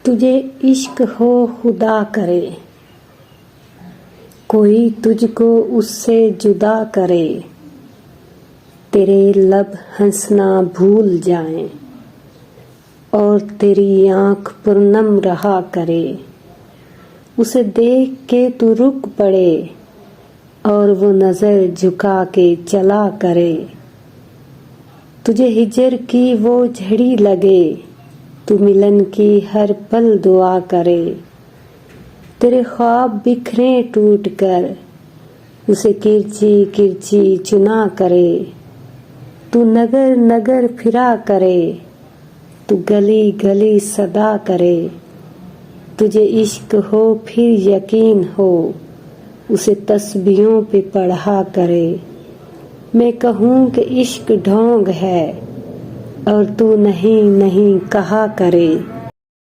तुझे इश्क हो खुदा करे, कोई तुझको उससे जुदा करे। तेरे लब हंसना भूल जाएं और तेरी आँख पुरनम रहा करे। उसे देख के तू रुक पड़े और वो नज़र झुका के चला करे। तुझे हिजर की वो झड़ी लगे, तू मिलन की हर पल दुआ करे। तेरे ख्वाब बिखरे टूट कर उसे किरची किरची चुना करे। तू नगर नगर फिरा करे, तू गली गली सदा करे। तुझे इश्क हो फिर यकीन हो, उसे तस्बीहों पे पढ़ा करे। मैं कहूँ कि इश्क ढोंग है और तू नहीं नहीं कहा करे।